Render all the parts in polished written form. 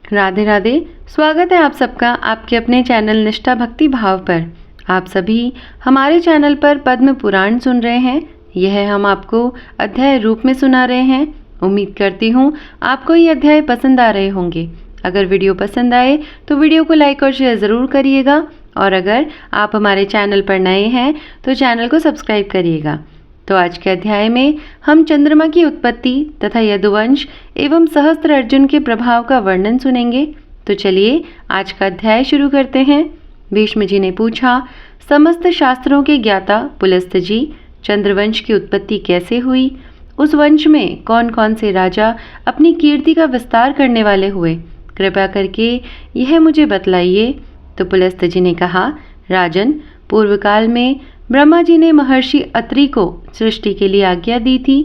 राधे राधे। स्वागत है आप सबका आपके अपने चैनल निष्ठा भक्ति भाव पर। आप सभी हमारे चैनल पर पद्म पुराण सुन रहे हैं। यह हम आपको अध्याय रूप में सुना रहे हैं। उम्मीद करती हूँ आपको ये अध्याय पसंद आ रहे होंगे। अगर वीडियो पसंद आए तो वीडियो को लाइक और शेयर ज़रूर करिएगा, और अगर आप हमारे चैनल पर नए हैं तो चैनल को सब्सक्राइब करिएगा। तो आज के अध्याय में हम चंद्रमा की उत्पत्ति तथा यदुवंश एवं सहस्त्र अर्जुन के प्रभाव का वर्णन सुनेंगे। तो चलिए आज का अध्याय शुरू करते हैं। भीष्म जी ने पूछा, समस्त शास्त्रों के ज्ञाता पुलस्त जी, चंद्रवंश की उत्पत्ति कैसे हुई? उस वंश में कौन कौन से राजा अपनी कीर्ति का विस्तार करने वाले हुए? कृपया करके यह मुझे बतलाइए। तो पुलस्त जी ने कहा, राजन, पूर्व काल में ब्रह्मा जी ने महर्षि अत्रि को सृष्टि के लिए आज्ञा दी थी।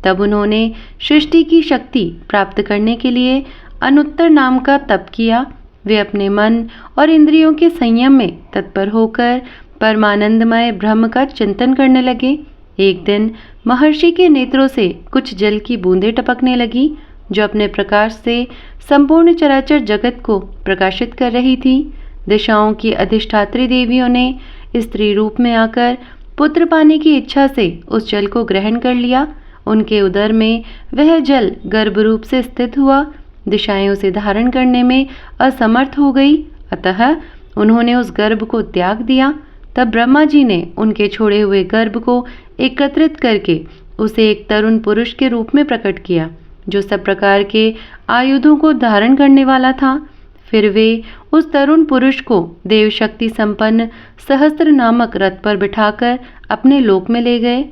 तब उन्होंने सृष्टि की शक्ति प्राप्त करने के लिए अनुत्तर नाम का तप किया। वे अपने मन और इंद्रियों के संयम में तत्पर होकर परमानंदमय ब्रह्म का चिंतन करने लगे। एक दिन महर्षि के नेत्रों से कुछ जल की बूंदें टपकने लगी, जो अपने प्रकाश से संपूर्ण चराचर जगत को प्रकाशित कर रही थी। दिशाओं की अधिष्ठात्री देवियों ने स्त्री रूप में आकर पुत्र पाने की इच्छा से उस जल को ग्रहण कर लिया। उनके उदर में वह जल गर्भ रूप से स्थित हुआ। दिशाएं उसे धारण करने में असमर्थ हो गई, अतः उन्होंने उस गर्भ को त्याग दिया। तब ब्रह्मा जी ने उनके छोड़े हुए गर्भ को एकत्रित करके उसे एक तरुण पुरुष के रूप में प्रकट किया, जो सब प्रकार के आयुधों को धारण करने वाला था। फिर वे उस तरुण पुरुष को देव शक्ति संपन्न सहस्त्र नामक रथ पर बिठाकर अपने लोक में ले गए।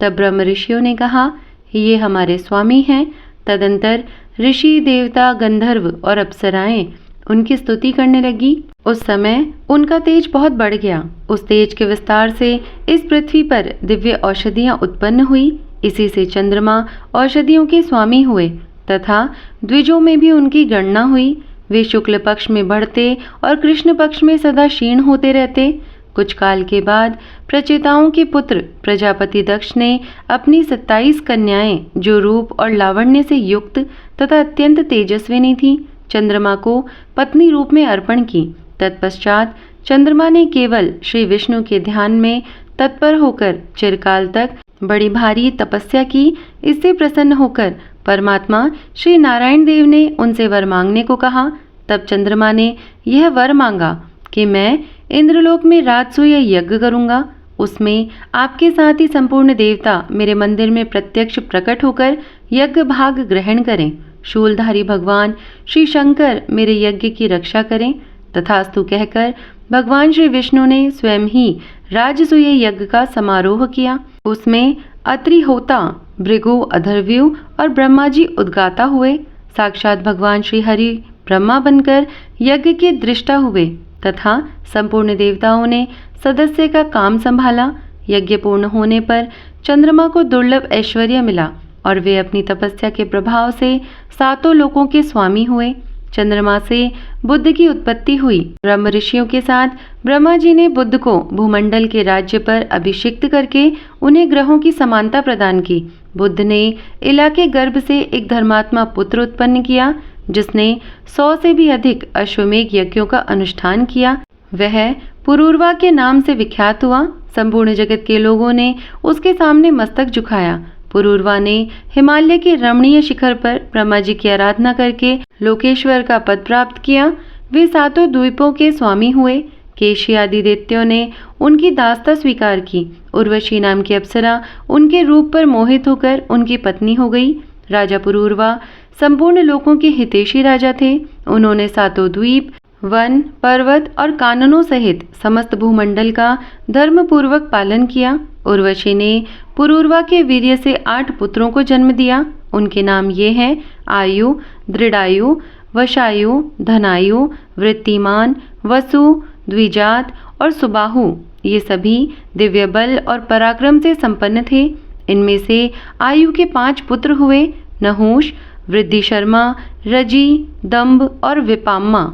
तब ब्रह्म ऋषियों ने कहा, ये हमारे स्वामी हैं। तदंतर ऋषि, देवता, गंधर्व और अप्सराएं उनकी स्तुति करने लगी। उस समय उनका तेज बहुत बढ़ गया। उस तेज के विस्तार से इस पृथ्वी पर दिव्य औषधियां उत्पन्न हुई। इसी से चंद्रमा औषधियों के स्वामी हुए तथा द्विजों में भी उनकी गणना हुई। वे शुक्ल पक्ष में बढ़ते और कृष्ण पक्ष में सदा क्षीण होते रहते। कुछ काल के बाद प्रचेताओं के पुत्र प्रजापति दक्ष ने अपनी 27 कन्याएं, जो रूप और लावण्य से युक्त तथा अत्यंत तेजस्विनी थीं, चंद्रमा को पत्नी रूप में अर्पण की। तत्पश्चात चंद्रमा ने केवल श्री विष्णु के ध्यान में तत्पर होकर चिरकाल तक बड़ी भारी तपस्या की। इससे प्रसन्न होकर परमात्मा श्री नारायण देव ने उनसे वर मांगने को कहा। तब चंद्रमा ने यह वर मांगा कि मैं इंद्रलोक में राजसूय यज्ञ करूंगा। उसमें आपके साथ ही संपूर्ण देवता मेरे मंदिर में प्रत्यक्ष प्रकट होकर यज्ञ भाग ग्रहण करें। शूलधारी भगवान श्री शंकर मेरे यज्ञ की रक्षा करें। तथास्तु कहकर भगवान श्री विष्णु ने स्वयं ही राजसूय यज्ञ का समारोह किया। उसमें अत्रि होता, भृगु अधर्व्यू और ब्रह्मा जी उद्गाता हुए। साक्षात भगवान श्री हरि ब्रह्मा बनकर यज्ञ के दृष्टा हुए तथा संपूर्ण देवताओं ने सदस्य का काम संभाला। यज्ञ पूर्ण होने पर चंद्रमा को दुर्लभ ऐश्वर्य मिला और वे अपनी तपस्या के प्रभाव से सातों लोकों के स्वामी हुए। चंद्रमा से बुद्ध की उत्पत्ति हुई। ब्रह्म ऋषियों के साथ ब्रह्मा जी ने बुद्ध को भूमंडल के राज्य पर अभिषिक्त करके उन्हें ग्रहों की समानता प्रदान की। बुद्ध ने इला के गर्भ से एक धर्मात्मा पुत्र उत्पन्न किया, जिसने 100 से भी अधिक अश्वमेघ यज्ञों का अनुष्ठान किया। वह पुरूरवा के नाम से विख्यात हुआ। संपूर्ण जगत के लोगों ने उसके सामने मस्तक झुकाया। पुरूरवा ने हिमालय के रमणीय शिखर पर ब्रह्मा जी की आराधना करके लोकेश्वर का पद प्राप्त किया। वे सातों द्वीपों के स्वामी हुए। केशी आदि दैत्यों ने उनकी दासता स्वीकार की। उर्वशी नाम की अप्सरा उनके रूप पर मोहित होकर उनकी पत्नी हो गई। राजा पुरूरवा संपूर्ण लोकों के हितैषी राजा थे। उन्होंने सातों द्वीप, वन, पर्वत और काननों सहित समस्त भूमंडल का धर्म पूर्वक पालन किया। उर्वशी ने पुरूरवा के वीर्य से 8 पुत्रों को जन्म दिया। उनके नाम ये हैं: आयु, दृढ़ायु, वशायु, धनायु, वृत्तिमान, वसु, द्विजात और सुबाहु। ये सभी दिव्य बल और पराक्रम से संपन्न थे। इनमें से आयु के 5 पुत्र हुए: नहुष, वृद्धिशर्मा, रजी, दंभ और विपाम्मा।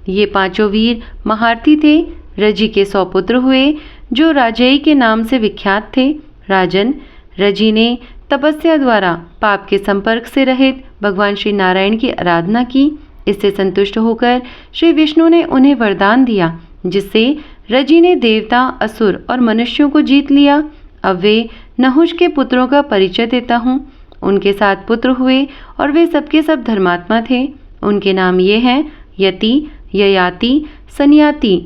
ये पांचों वीर महारथी थे। रजी के 100 पुत्र हुए, जो राजई के नाम से विख्यात थे। राजन, रजी ने तपस्या द्वारा पाप के संपर्क से रहित भगवान श्री नारायण की आराधना की। इससे संतुष्ट होकर श्री विष्णु ने उन्हें वरदान दिया, जिससे रजि ने देवता, असुर और मनुष्यों को जीत लिया। अब वे नहुष के पुत्रों का परिचय देता हूँ। उनके 7 पुत्र हुए और वे सबके सब धर्मात्मा थे। उनके नाम ये हैं: यति, ययाति, सन्याति,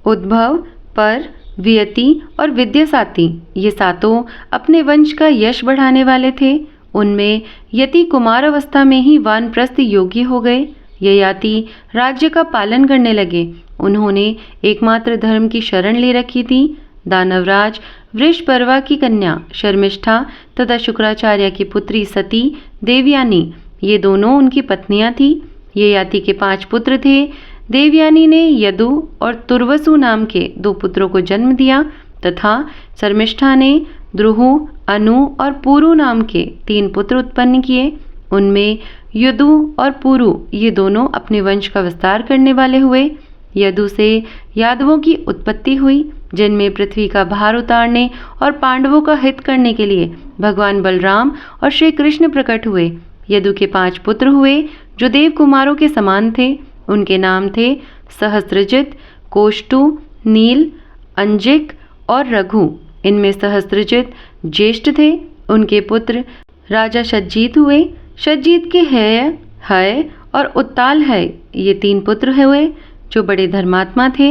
उद्भव, पर, वियति और विद्यासाती। ये 7 अपने वंश का यश बढ़ाने वाले थे। उनमें यति कुमार अवस्था में ही वानप्रस्थ योग्य हो गए। ययाति राज्य का पालन करने लगे। उन्होंने एकमात्र धर्म की शरण ले रखी थी। दानवराज वृषपर्वा की कन्या शर्मिष्ठा तथा शुक्राचार्य की पुत्री सती, देवयानी, ये दोनों उनकी पत्नियां थीं। ययाति के 5 पुत्र थे। देवयानी ने यदु और तुर्वसु नाम के 2 पुत्रों को जन्म दिया तथा शर्मिष्ठा ने द्रुहु, अनु और पुरु नाम के 3 पुत्र उत्पन्न किए। उनमें यदु और पुरु ये दोनों अपने वंश का विस्तार करने वाले हुए। यदु से यादवों की उत्पत्ति हुई, जिनमें पृथ्वी का भार उतारने और पांडवों का हित करने के लिए भगवान बलराम और श्री कृष्ण प्रकट हुए। यदु के 5 पुत्र हुए जो देव कुमारों के समान थे। उनके नाम थे सहस्त्रजित, कोष्टु, नील, अंजिक और रघु। इनमें सहस्त्रजित ज्येष्ठ थे। उनके पुत्र राजा शतजीत हुए। शतजीत के हय, हय और उत्ताल हय ये 3 पुत्र हुए जो बड़े धर्मात्मा थे।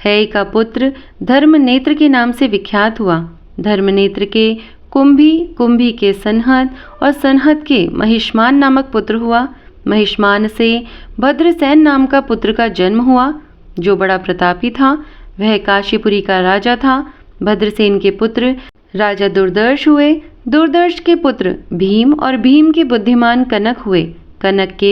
हय का पुत्र धर्मनेत्र के नाम से विख्यात हुआ। धर्मनेत्र के कुंभी, कुंभी के सनहत और सनहत के महिष्मान नामक पुत्र हुआ। महिष्मान से भद्रसेन नाम का पुत्र का जन्म हुआ जो बड़ा प्रतापी था। वह काशीपुरी का राजा था। भद्रसेन के पुत्र राजा दुर्दर्श हुए। दुर्दर्श के पुत्र भीम और भीम के बुद्धिमान कनक हुए। कनक के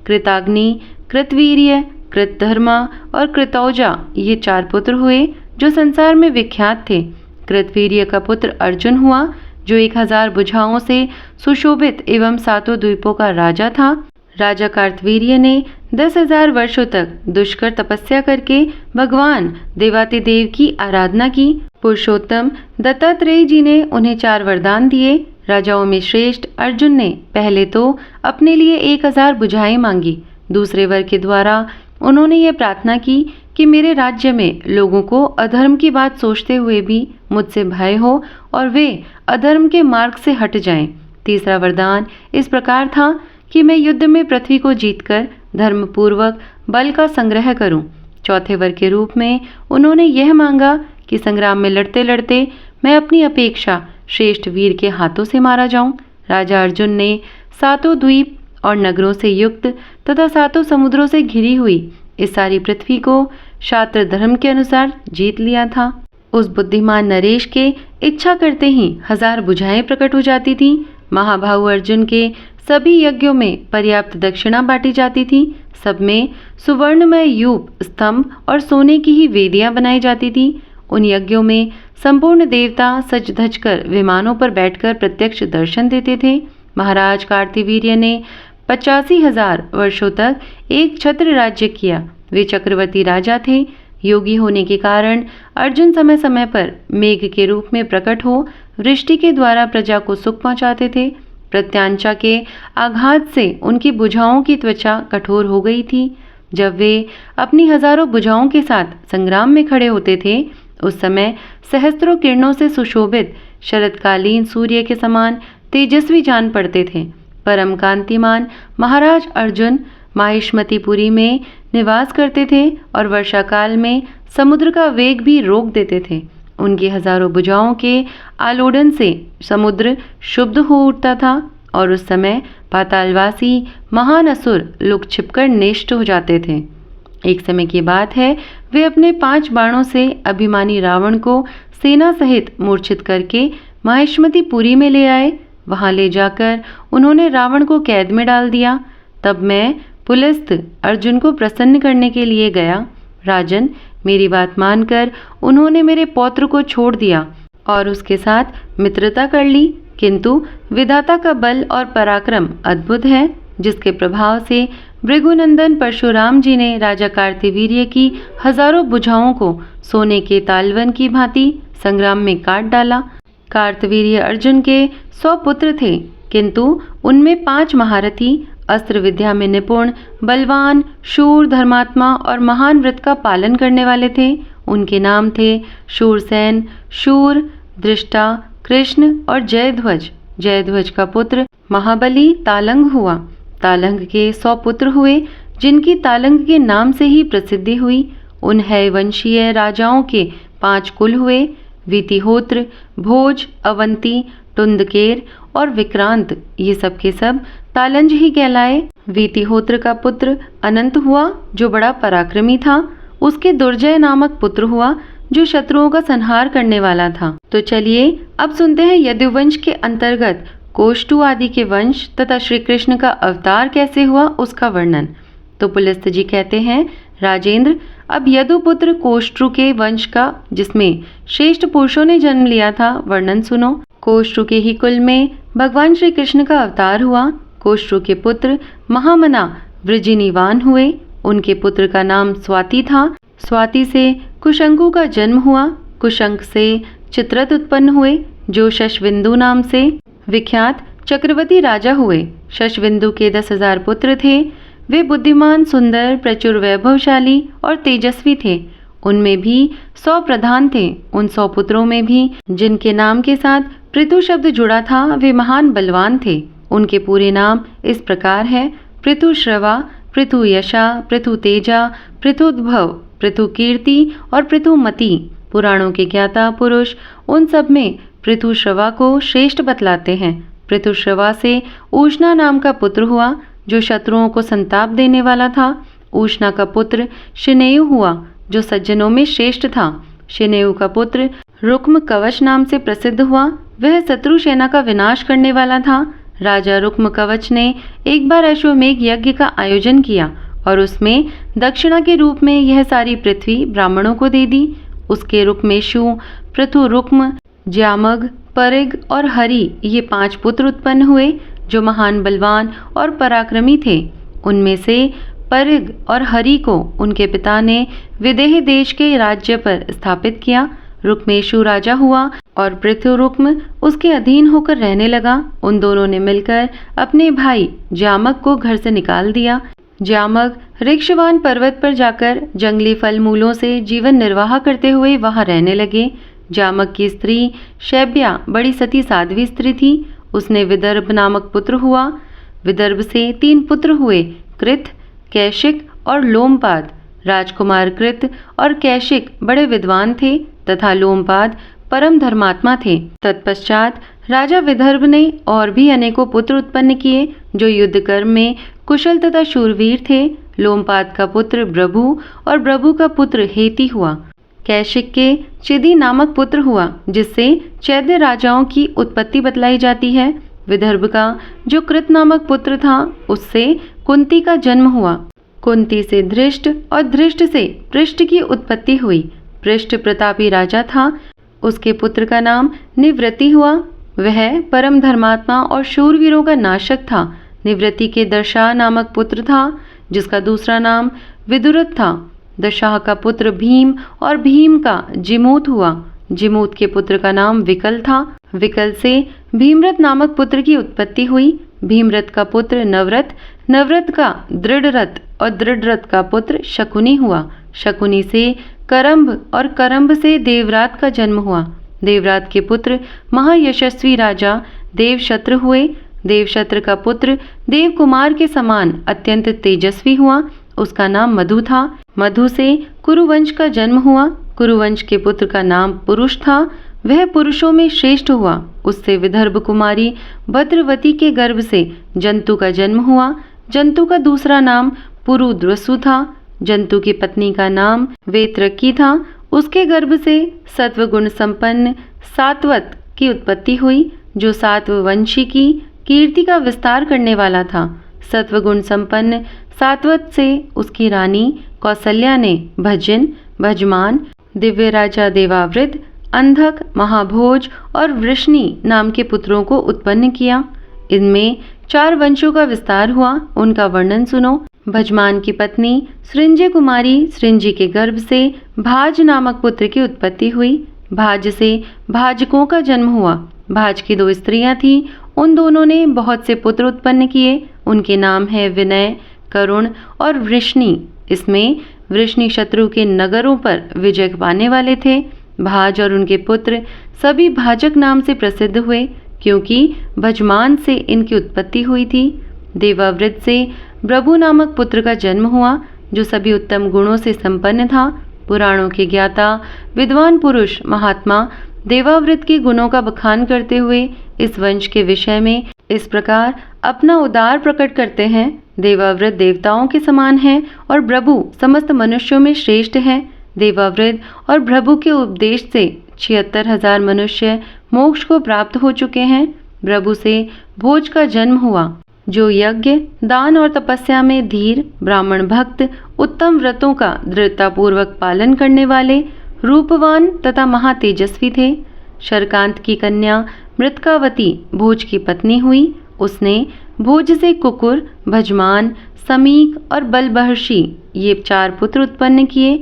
कृताग्नि, कृतवीर्य, कृतधर्मा और कृतौजा ये 4 पुत्र हुए जो संसार में विख्यात थे। कृतवीर्य का पुत्र अर्जुन हुआ जो 1000 भुजाओं से सुशोभित एवं 7 द्वीपों का राजा था। राजा कार्तवीर्य ने 10,000 वर्षों तक दुष्कर तपस्या करके भगवान देवातिदेव की आराधना की। पुरुषोत्तम दत्तात्रेय जी ने उन्हें 4 वरदान दिए। राजाओं में श्रेष्ठ अर्जुन ने पहले तो अपने लिए 1000 भुजाएं मांगी। दूसरे वर के द्वारा उन्होंने ये प्रार्थना की कि मेरे राज्य में लोगों को अधर्म की बात सोचते हुए भी मुझसे भय हो और वे अधर्म के मार्ग से हट जाएं। तीसरा वरदान इस प्रकार था कि मैं युद्ध में पृथ्वी को जीतकर धर्मपूर्वक बल का संग्रह करूं। चौथे वर के रूप में उन्होंने यह मांगा कि संग्राम में लड़ते लड़ते मैं अपनी अपेक्षा श्रेष्ठ वीर के हाथों से मारा जाऊं। राजा अर्जुन ने 7 द्वीप और नगरों से युक्त तथा 7 समुद्रों से घिरी हुई इस सारी पृथ्वी को शास्त्र धर्म के अनुसार जीत लिया था। उस बुद्धिमान नरेश के इच्छा करते ही 1000 भुजाएं प्रकट हो जाती थीं। महाबाहु अर्जुन के सभी यज्ञों में पर्याप्त दक्षिणा बांटी जाती थी। सब में सुवर्णमय यूप, स्तंभ और सोने की ही वेदियां बनाई जाती थी। उन यज्ञों में संपूर्ण देवता सज धज कर विमानों पर बैठकर प्रत्यक्ष दर्शन देते थे। महाराज कार्तवीर्य ने 85,000 वर्षों तक एक छत्र राज्य किया। वे चक्रवर्ती राजा थे। योगी होने के कारण अर्जुन समय समय पर मेघ के रूप में प्रकट हो वृष्टि के द्वारा प्रजा को सुख पहुंचाते थे। प्रत्यांचा के आघात से उनकी भुजाओं की त्वचा कठोर हो गई थी। जब वे अपनी हजारों भुजाओं के साथ संग्राम में खड़े होते थे उस समय सहस्त्रों किरणों से सुशोभित शरतकालीन सूर्य के समान तेजस्वी जान पड़ते थे। परम कांतिमान महाराज अर्जुन माहिष्मतिपुरी में निवास करते थे और वर्षा काल में समुद्र का वेग भी रोक देते थे। उनकी हजारों भुजाओं के आलोड़न से समुद्र शुद्ध हो उठता था और उस समय पातालवासी महान असुर लुक छिपकर नष्ट हो जाते थे। एक समय की बात है, वे अपने 5 बाणों से अभिमानी रावण को सेना सहित मूर्छित करके माहिष्मतिपुरी में ले आए। वहां ले जाकर उन्होंने रावण को कैद में डाल दिया। तब मैं पुलस्त अर्जुन को प्रसन्न करने के लिए गया। राजन, मेरी बात मानकर उन्होंने मेरे पौत्र को छोड़ दिया और उसके साथ मित्रता कर ली। किंतु विधाता का बल और पराक्रम अद्भुत है, जिसके प्रभाव से भृगुनंदन परशुराम जी ने राजा कार्तवीर्य की हजारों भुजाओं को सोने के तालवन की भांति संग्राम में काट डाला। कार्तवीर्य अर्जुन के 100 पुत्र थे, किंतु उनमें 5 महारथी अस्त्र विद्या में निपुण, बलवान, शूर, धर्मात्मा और महान व्रत का पालन करने वाले थे। उनके नाम थे शूरसेन, शूर, दृष्टा, कृष्ण और जयध्वज। जयध्वज का पुत्र महाबली तालंग हुआ। तालंग के 100 पुत्र हुए, जिनकी तालंग के नाम से ही प्रसिद्धि हुई। उन हैवंशीय राजाओं के 5 कुल हुए, वीतिहोत्र, भोज, अवंती, टुंदकेर और विक्रांत। ये सब के सब तालंज ही कहलाए। वीतिहोत्र का पुत्र अनंत हुआ, जो बड़ा पराक्रमी था। उसके दुर्जय नामक पुत्र हुआ, जो शत्रुओं का संहार करने वाला था। तो चलिए अब सुनते हैं यदुवंश के अंतर्गत कोष्टु आदि के वंश तथा श्री कृष्ण का अवतार कैसे हुआ उसका वर्णन। तो पुलस्त जी कहते हैं, राजेंद्र, अब यदुपुत्र कोष्टु के वंश का, जिसमें श्रेष्ठ पुरुषों ने जन्म लिया था, वर्णन सुनो। कोष्टु के ही कुल में भगवान श्री कृष्ण का अवतार हुआ। कोष्टु के पुत्र महामना वृजिनीवान हुए। उनके पुत्र का नाम स्वाति था। स्वाति से कुशंकु का जन्म हुआ। कुशंक से चित्ररथ उत्पन्न हुए, जो शशविंदु नाम से विख्यात चक्रवर्ती राजा हुए। शशविंदु के 10,000 पुत्र थे। वे बुद्धिमान, सुंदर, प्रचुर वैभवशाली और तेजस्वी थे। उनमें भी 100 प्रधान थे। उन 100 पुत्रों में भी जिनके नाम के साथ पृथु शब्द जुड़ा था, वे महान बलवान थे। उनके पूरे नाम इस प्रकार है: पृथुश्रवा, पृथुयशा, पृथुतेजा, पृथुद्भव, पृथुकीर्ति और पृथुमति। पुराणों के ज्ञाता पुरुष उन सब में पृथुश्रवा को श्रेष्ठ बतलाते हैं। पृथुश्रवा से ऊष्णा नाम का पुत्र हुआ, जो शत्रुओं को संताप देने वाला था। ऊष्णा का पुत्र शिनेयु हुआ, जो सज्जनों में श्रेष्ठ था। शिनेयु का पुत्र रुक्म कवच नाम से प्रसिद्ध हुआ। वह शत्रु सेना का विनाश करने वाला था। राजा रुक्म कवच ने एक बार अश्वमेघ यज्ञ का आयोजन किया और उसमें दक्षिणा के रूप में यह सारी पृथ्वी ब्राह्मणों को दे दी। उसके रुक्मेशु, पृथु रुक्म, ज्यामग, परिग और हरि, ये 5 पुत्र उत्पन्न हुए, जो महान बलवान और पराक्रमी थे। उनमें से परिग और हरि को उनके पिता ने विदेह देश के राज्य पर स्थापित किया। रुक्मेशु राजा हुआ और पृथु रुक्म उसके अधीन होकर रहने लगा। उन दोनों ने मिलकर अपने भाई ज्यामग को घर से निकाल दिया। ज्यामग ऋक्षवान पर्वत पर जाकर जंगली फल मूलों से जीवन निर्वाह करते हुए वहां रहने लगे। ज्यामग की स्त्री शैब्या बड़ी सती साध्वी स्त्री थी। उसने विदर्भ नामक पुत्र हुआ। विदर्भ से 3 पुत्र हुए, कृत, कैशिक और लोमपाद। राजकुमार कृत और कैशिक बड़े विद्वान थे तथा लोमपाद परम धर्मात्मा थे। तत्पश्चात राजा विदर्भ ने और भी अनेकों पुत्र उत्पन्न किए, जो युद्ध कर्म में कुशल तथा शूरवीर थे। लोमपाद का पुत्र ब्रभु और ब्रभु का पुत्र हेति हुआ। कैशिक के चिदि नामक पुत्र हुआ, जिससे चैद्य राजाओं की उत्पत्ति बतलाई जाती है। विदर्भ का जो कृत नामक पुत्र था, उससे कुंती का जन्म हुआ। कुंती से धृष्ट और धृष्ट से पृष्ठ की उत्पत्ति हुई। पृष्ठ प्रतापी राजा था। उसके पुत्र का नाम निवृत्ति हुआ। वह परम धर्मात्मा और शूरवीरों का नाशक था। निवृत्ति के दशा नामक पुत्र था, जिसका दूसरा नाम विदुरथ था। दशाह का पुत्र भीम और भीम का जिमूत हुआ। जिमूत के पुत्र का नाम विकल था। विकल से भीमरथ नामक पुत्र की उत्पत्ति हुई। भीमरथ का पुत्र नवरथ, नवरथ का दृढ़रथ और दृढ़रथ का पुत्र शकुनी हुआ। शकुनी से करम्भ और करम्भ से देवरात का जन्म हुआ। देवरात के पुत्र महायशस्वी राजा देवशत्र हुए। देवशत्र का पुत्र देवकुमार के समान अत्यंत तेजस्वी हुआ। उसका नाम मधु था। मधु से कुरुवंश का जन्म हुआ। कुरुवंश के पुत्र का नाम पुरुष था। वह पुरुषों में श्रेष्ठ हुआ। उससे विदर्भ कुमारी भद्रवती के गर्भ से जंतु का जन्म हुआ। जंतु का दूसरा नाम पुरुद्वसु था। जंतु की पत्नी का नाम वेत्रकी था। उसके गर्भ से सत्वगुण संपन्न सात्वत की उत्पत्ति हुई, जो सात्ववंशी की कीर्ति का विस्तार करने वाला था। सत्वगुण संपन्न सात्वत से उसकी रानी कौसल्या ने भजन, भजमान, दिव्य राजा देवावृत, अंधक, महाभोज और वृष्णि नाम के पुत्रों को उत्पन्न किया। इनमें 4 वंशों का विस्तार हुआ। उनका वर्णन सुनो। भजमान की पत्नी सृंजय कुमारी, सृंजी के गर्भ से भाज नामक पुत्र की उत्पत्ति हुई। भाज से भाजकों का जन्म हुआ। भाज की 2 स्त्रियां थीं। उन दोनों ने बहुत से पुत्र उत्पन्न किए। उनके नाम है विनय, करुण और वृष्णि। इसमें वृष्णि शत्रु के नगरों पर विजय पाने वाले थे। भाज और उनके पुत्र सभी भाजक नाम से प्रसिद्ध हुए, क्योंकि भजमान से इनकी उत्पत्ति हुई थी। देवावृत से प्रभु नामक पुत्र का जन्म हुआ, जो सभी उत्तम गुणों से संपन्न था। पुराणों के ज्ञाता विद्वान पुरुष महात्मा देवावृत के गुणों का बखान करते हुए इस वंश के विषय में इस प्रकार अपना उदार प्रकट करते हैं। देवावृत देवताओं के समान है और प्रभु समस्त मनुष्यों में श्रेष्ठ है। देवावृत और प्रभु के उपदेश से 76,000 मनुष्य मोक्ष को प्राप्त हो चुके हैं। प्रभु से भोज का जन्म हुआ, जो यज्ञ, दान और तपस्या में धीर, ब्राह्मण भक्त, उत्तम व्रतों का दृढ़तापूर्वक पालन करने वाले, रूपवान तथा महातेजस्वी थे। शरकांत की कन्या मृतकावती भोज की पत्नी हुई। उसने भोज से कुकुर, भजमान, समीक और बलबहर्षि ये 4 पुत्र उत्पन्न किए।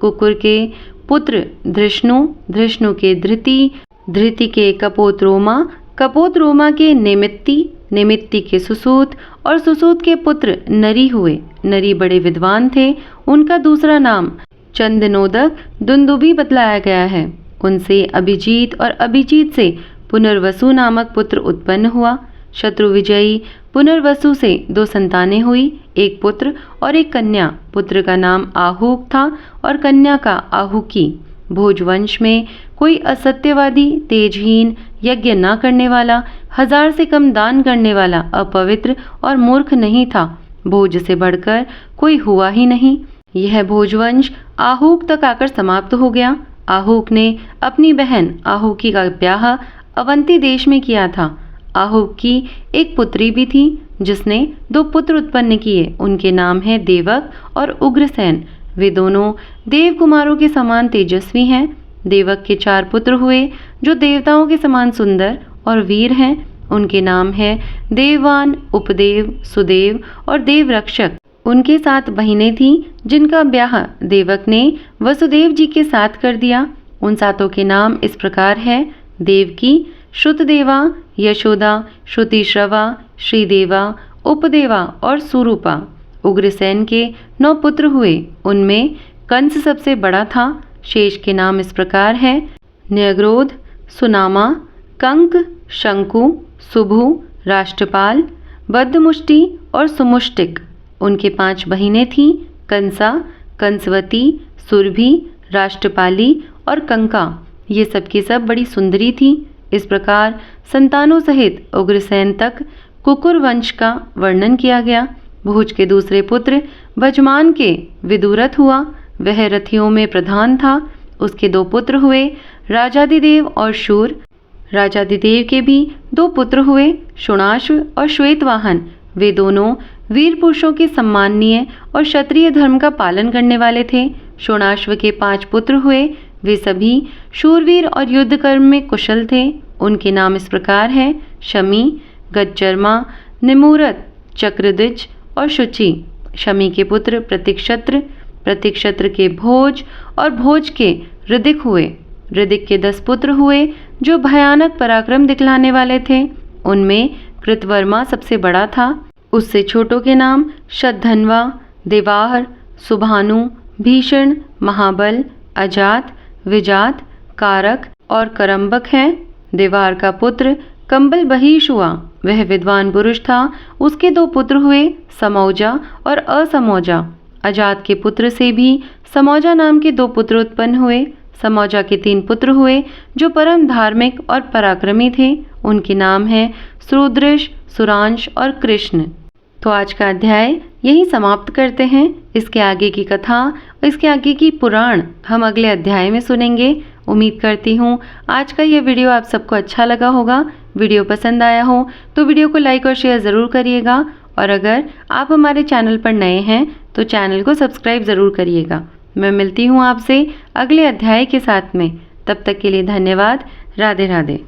कुकुर के पुत्र धृष्णु, धृष्णु के धृति, धृति के कपोत्रोमा, कपोत्रोमा के नेमित्ति, नेमित्ति के सुसूत और सुसूत के पुत्र नरी हुए। नरी बड़े विद्वान थे। उनका दूसरा नाम चंदनोदक दुंदुभी बतलाया गया है। उनसे अभिजीत और अभिजीत से पुनर्वसु नामक पुत्र उत्पन्न हुआ। शत्रु विजयी पुनर्वसु से 2 संतानें हुई, एक पुत्र और एक कन्या। पुत्र का नाम आहूक था और कन्या का आहूकी। भोजवंश में कोई असत्यवादी, तेजहीन, यज्ञ न करने वाला, 1000 से कम दान करने वाला, अपवित्र और मूर्ख नहीं था। भोज से बढ़कर कोई हुआ ही नहीं। यह भोजवंश आहूक तक आकर समाप्त हो गया। आहूक ने अपनी बहन आहूकी का ब्याह अवंती देश में किया था। आहूक की एक पुत्री भी थी, जिसने 2 पुत्र उत्पन्न किए। उनके नाम हैं देवक और उग्रसेन। वे दोनों देव कुमारों के समान तेजस्वी हैं। देवक के 4 पुत्र हुए, जो देवताओं के समान सुंदर और वीर हैं। उनके नाम हैं देववान, उपदेव, सुदेव और देवरक्षक। उनके 7 बहिनें थीं, जिनका ब्याह देवक ने वसुदेव जी के साथ कर दिया। उन 7 के नाम इस प्रकार है: देवकी, श्रुतदेवा, यशोदा, श्रुतिश्रवा, श्रीदेवा, उपदेवा और सुरूपा। उग्रसेन के 9 पुत्र हुए। उनमें कंस सबसे बड़ा था। शेष के नाम इस प्रकार है: न्यग्रोध, सुनामा, कंक, शंकु, सुभु, राष्ट्रपाल, बद्धमुष्टि और सुमुष्टिक। उनके 5 बहिनें थीं: कंसा, कंसवती, सुरभि, राष्ट्रपाली और कंका। ये सब की सब बड़ी सुंदरी थीं। इस प्रकार संतानों सहित उग्रसेन तक कुकुर वंश का वर्णन किया गया। भोज के दूसरे पुत्र भजमान के विदुरथ हुआ। वह रथियों में प्रधान था। उसके 2 पुत्र हुए, राजाधिदेव और शूर। राजाधिदेव के भी 2 पुत्र हुए, शुणाश्व और श्वेतवाहन। वे दोनों वीर पुरुषों के सम्माननीय और क्षत्रिय धर्म का पालन करने वाले थे। शुणाश्व के 5 पुत्र हुए। वे सभी शूरवीर और युद्ध कर्म में कुशल थे। उनके नाम इस प्रकार हैं: शमी, गज्जरमा, निमूरत, चक्रदिच और शुचि। शमी के पुत्र प्रतिक्षत्र, प्रतिक्षत्र के भोज और भोज के ऋदिक हुए। ऋदिक के 10 पुत्र हुए, जो भयानक पराक्रम दिखलाने वाले थे। उनमें कृतवर्मा सबसे बड़ा था। उससे छोटों के नाम शतधन्वा, देवाहर, सुभानु, भीषण, महाबल, अजात, विजात, कारक और करम्बक हैं। देवार का पुत्र कंबल बहीश हुआ। वह विद्वान पुरुष था। उसके 2 पुत्र हुए, समौजा और असमौजा। अजात के पुत्र से भी समौजा नाम के 2 पुत्र उत्पन्न हुए। समौजा के 3 पुत्र हुए, जो परम धार्मिक और पराक्रमी थे। उनके नाम हैं सुरुद्रेश, सुरांश और कृष्ण। तो आज का अध्याय यही समाप्त करते हैं। इसके आगे की कथा और इसके आगे की पुराण हम अगले अध्याय में सुनेंगे। उम्मीद करती हूँ आज का ये वीडियो आप सबको अच्छा लगा होगा। वीडियो पसंद आया हो तो वीडियो को लाइक और शेयर ज़रूर करिएगा, और अगर आप हमारे चैनल पर नए हैं तो चैनल को सब्सक्राइब ज़रूर करिएगा। मैं मिलती हूँ आपसे अगले अध्याय के साथ में। तब तक के लिए धन्यवाद। राधे राधे।